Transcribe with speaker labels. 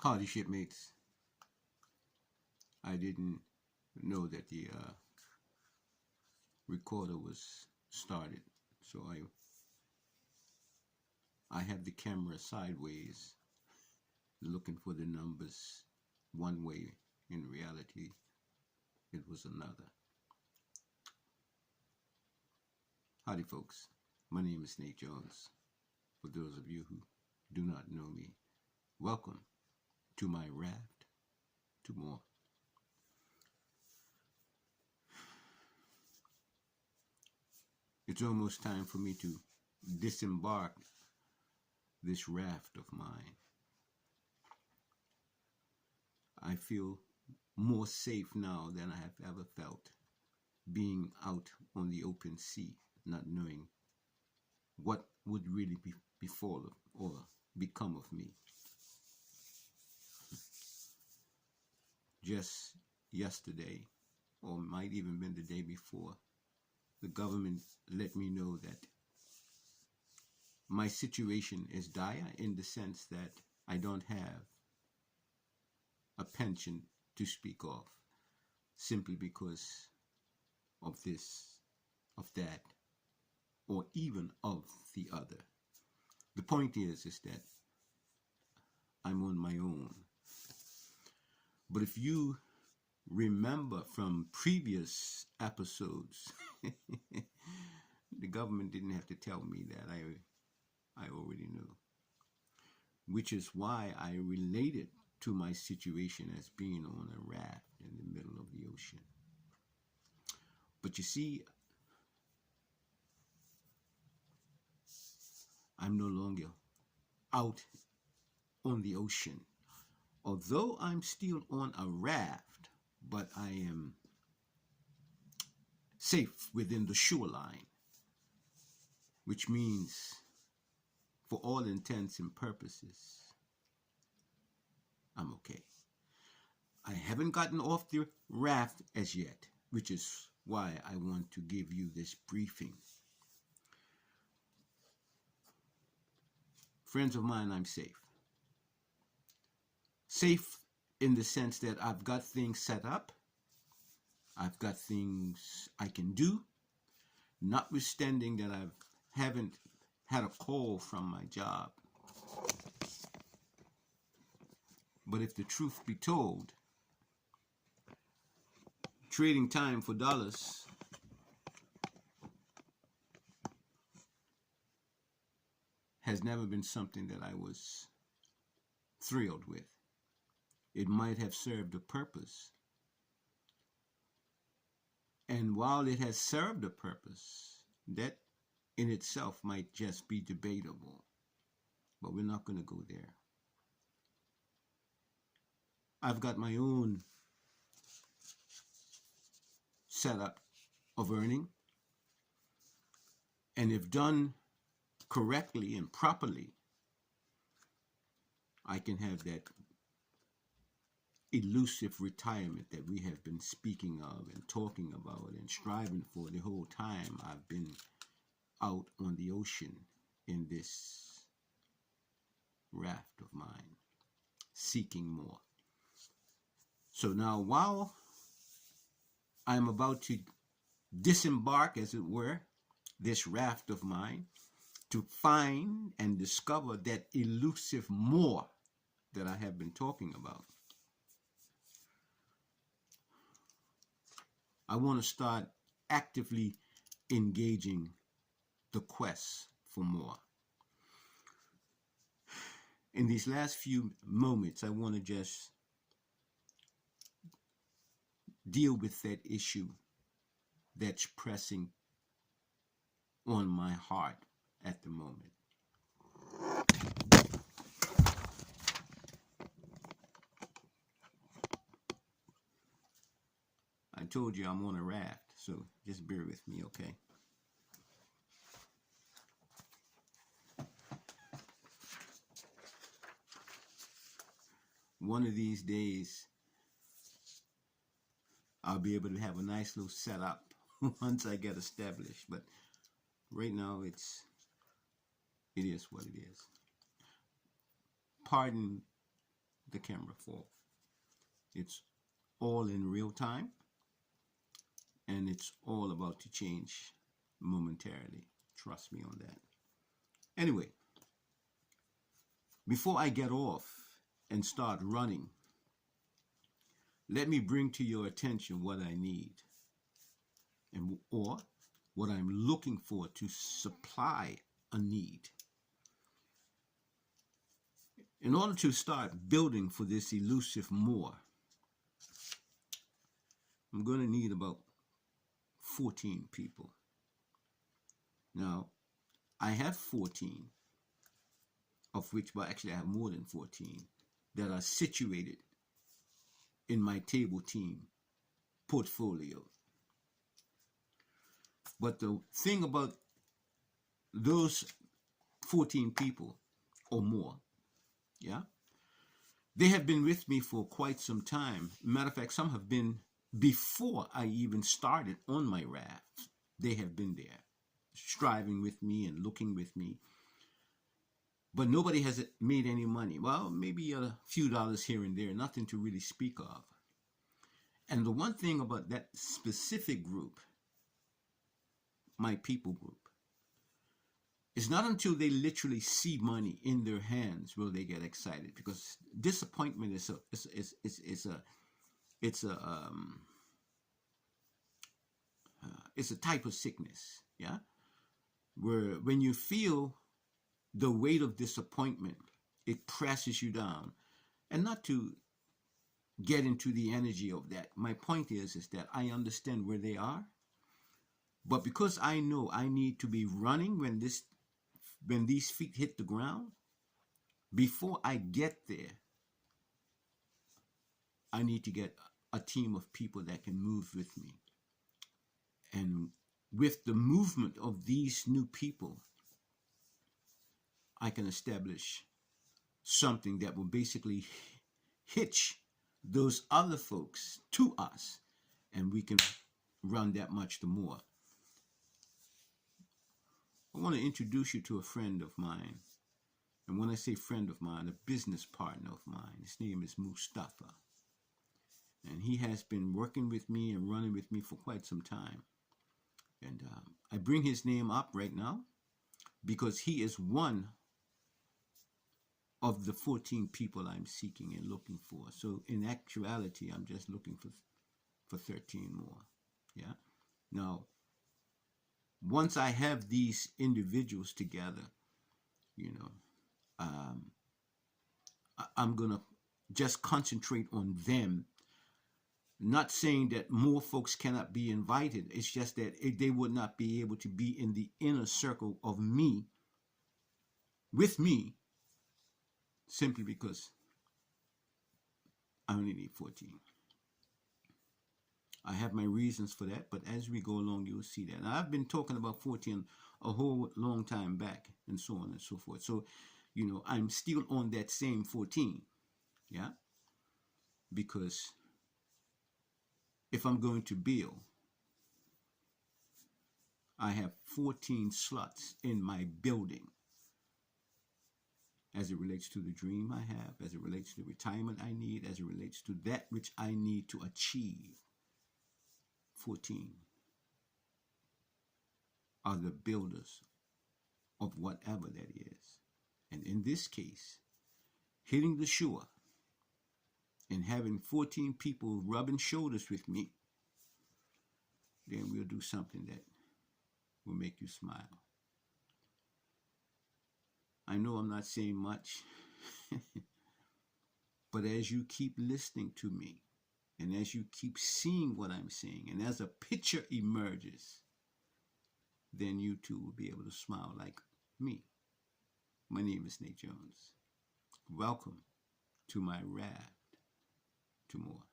Speaker 1: Howdy, shipmates. I didn't know that the recorder was started, so I have the camera sideways, looking for the numbers one way. In reality, it was another. Howdy, folks. My name is Nate Jones. For those of you who do not know me, welcome to my raft to more. It's almost time for me to disembark this raft of mine. I feel more safe now than I have ever felt being out on the open sea, not knowing what would really befall or become of me. Just yesterday, or might even been the day before, the government let me know that my situation is dire in the sense that I don't have a pension to speak of, simply because of this, of that, or even of the other. The point is that I'm on my own. But if you remember from previous episodes, the government didn't have to tell me that. I already knew. Which is why I related to my situation as being on a raft in the middle of the ocean. But you see, I'm no longer out on the ocean. Although I'm still on a raft, but I am safe within the shoreline, which means, for all intents and purposes, I'm okay. I haven't gotten off the raft as yet, which is why I want to give you this briefing. Friends of mine, I'm safe. Safe in the sense that I've got things set up. I've got things I can do, notwithstanding that I haven't had a call from my job. But if the truth be told, trading time for dollars has never been something that I was thrilled with. It might have served a purpose. And while it has served a purpose, that in itself might just be debatable. But we're not going to go there. I've got my own setup of earning. And if done correctly and properly, I can have that elusive retirement that we have been speaking of and talking about and striving for the whole time I've been out on the ocean in this raft of mine, seeking more. So now, while I'm about to disembark, as it were, this raft of mine, to find and discover that elusive more that I have been talking about, I want to start actively engaging the quest for more. In these last few moments, I want to just deal with that issue that's pressing on my heart at the moment. I told you I'm on a raft, so just bear with me, okay? One of these days, I'll be able to have a nice little setup once I get established. But right now, it is what it is. Pardon the camera fall. It's all in real time, and it's all about to change momentarily. Trust me on that. Anyway, before I get off and start running, let me bring to your attention what I need, and or what I'm looking for to supply a need. In order to start building for this elusive more, I'm going to need about 14 people. Now, I have 14, of which, well, actually I have more than 14, that are situated in my table team portfolio. But the thing about those 14 people or more, yeah, they have been with me for quite some time. Matter of fact, some have been before I even started on my raft. They have been there, striving with me and looking with me. But nobody has made any money. Well, maybe a few dollars here and there, nothing to really speak of. And the one thing about that specific group, my people group, it's not until they literally see money in their hands will they get excited, because disappointment is it's a type of sickness, yeah, where when you feel the weight of disappointment, it presses you down. And not to get into the energy of that, my point is that I understand where they are, but because I know I need to be running when these feet hit the ground, before I get there, I need to get a team of people that can move with me. And with the movement of these new people, I can establish something that will basically hitch those other folks to us, and we can run that much the more. I want to introduce you to a friend of mine. And when I say friend of mine, a business partner of mine. His name is Mustafa. And he has been working with me and running with me for quite some time. And I bring his name up right now because he is one of the 14 people I'm seeking and looking for. So in actuality, I'm just looking for 13 more. Yeah. Now, once I have these individuals together, you know, I'm going to just concentrate on them. Not saying that more folks cannot be invited. It's just that they would not be able to be in the inner circle of me, with me, simply because I only need 14. I have my reasons for that, but as we go along, you'll see that. Now, I've been talking about 14 a whole long time back, and so on and so forth. So, you know, I'm still on that same 14, yeah? Because if I'm going to build, I have 14 slots in my building as it relates to the dream I have, as it relates to the retirement I need, as it relates to that which I need to achieve. 14 are the builders of whatever that is. And in this case, hitting the shore and having 14 people rubbing shoulders with me, then we'll do something that will make you smile. I know I'm not saying much, but as you keep listening to me, and as you keep seeing what I'm saying, and as a picture emerges, then you too will be able to smile like me. My name is Nate Jones. Welcome to my Raft to More.